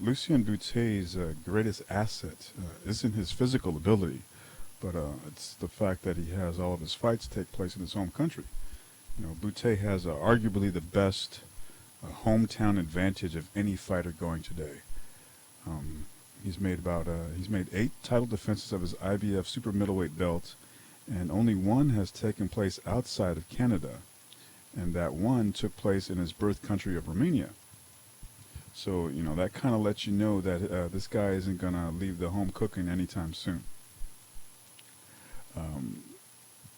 Lucien Bute's greatest asset isn't his physical ability, but it's the fact that he has all of his fights take place in his home country. Bute has arguably the best hometown advantage of any fighter going today. Um, he's made 8 title defenses of his IBF super middleweight belt, and only one has taken place outside of Canada, and that one took place in his birth country of Romania. So that kind of lets you know that this guy isn't gonna leave the home cooking anytime soon. Um,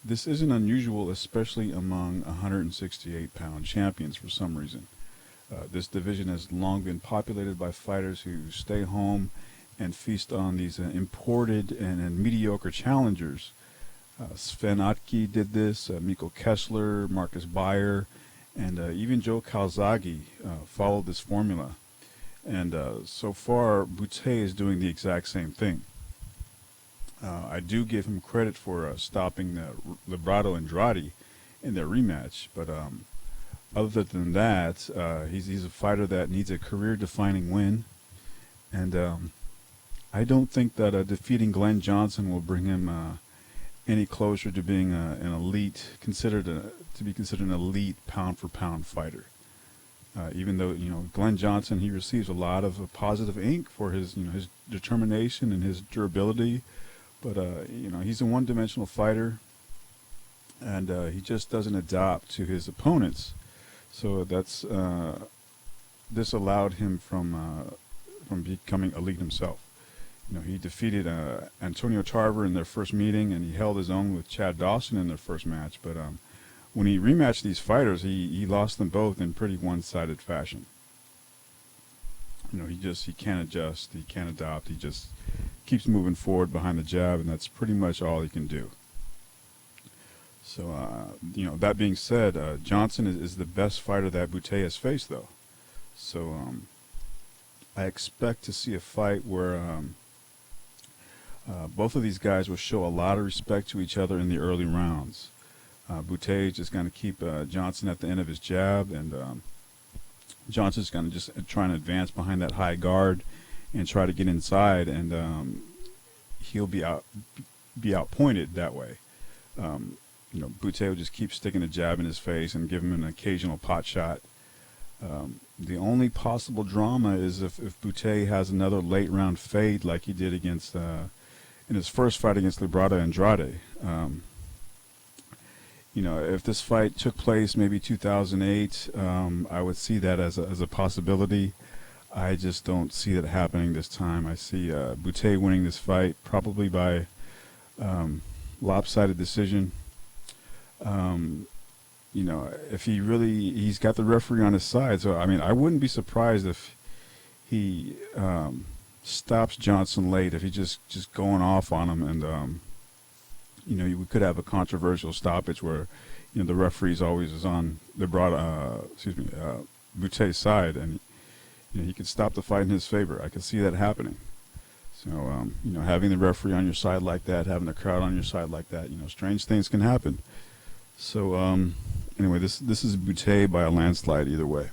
this isn't unusual, especially among 168-pound champions for some reason. This division has long been populated by fighters who stay home and feast on these imported and mediocre challengers. Sven Otke did this, Mikko Kessler, Marcus Beyer, and even Joe Calzaghe followed this formula. And so far, Bute is doing the exact same thing. I do give him credit for stopping Librado Andrade in their rematch, but other than that, he's a fighter that needs a career-defining win, and I don't think that defeating Glen Johnson will bring him any closer to being an elite, to be considered an elite pound-for-pound fighter. Even though Glen Johnson, he receives a lot of positive ink for his determination and his durability, but he's a one-dimensional fighter, and he just doesn't adapt to his opponents. So this allowed him from becoming elite himself. He defeated Antonio Tarver in their first meeting, and he held his own with Chad Dawson in their first match. But when he rematched these fighters, he lost them both in pretty one-sided fashion. He can't adjust, he can't adapt, he just keeps moving forward behind the jab, and that's pretty much all he can do. So, that being said, Johnson is the best fighter that Bute has faced, though. So, I expect to see a fight where both of these guys will show a lot of respect to each other in the early rounds. Bute is just going to keep Johnson at the end of his jab, and Johnson's going to just try and advance behind that high guard and try to get inside, and he'll be outpointed that way. Bute will just keep sticking the jab in his face and give him an occasional pot shot. The only possible drama is if Bute has another late round fade like he did against in his first fight against Librado Andrade. If this fight took place maybe 2008, I would see that as a possibility. I just don't see that happening this time. I see Bute winning this fight probably by lopsided decision. If he's got the referee on his side. So, I wouldn't be surprised if he stops Johnson late, if he's just going off on him, and we could have a controversial stoppage where the referee's always is on Bute's side, and he could stop the fight in his favor. I could see that happening. So having the referee on your side like that, having the crowd on your side like that, strange things can happen. So anyway, this is Bute by a landslide either way.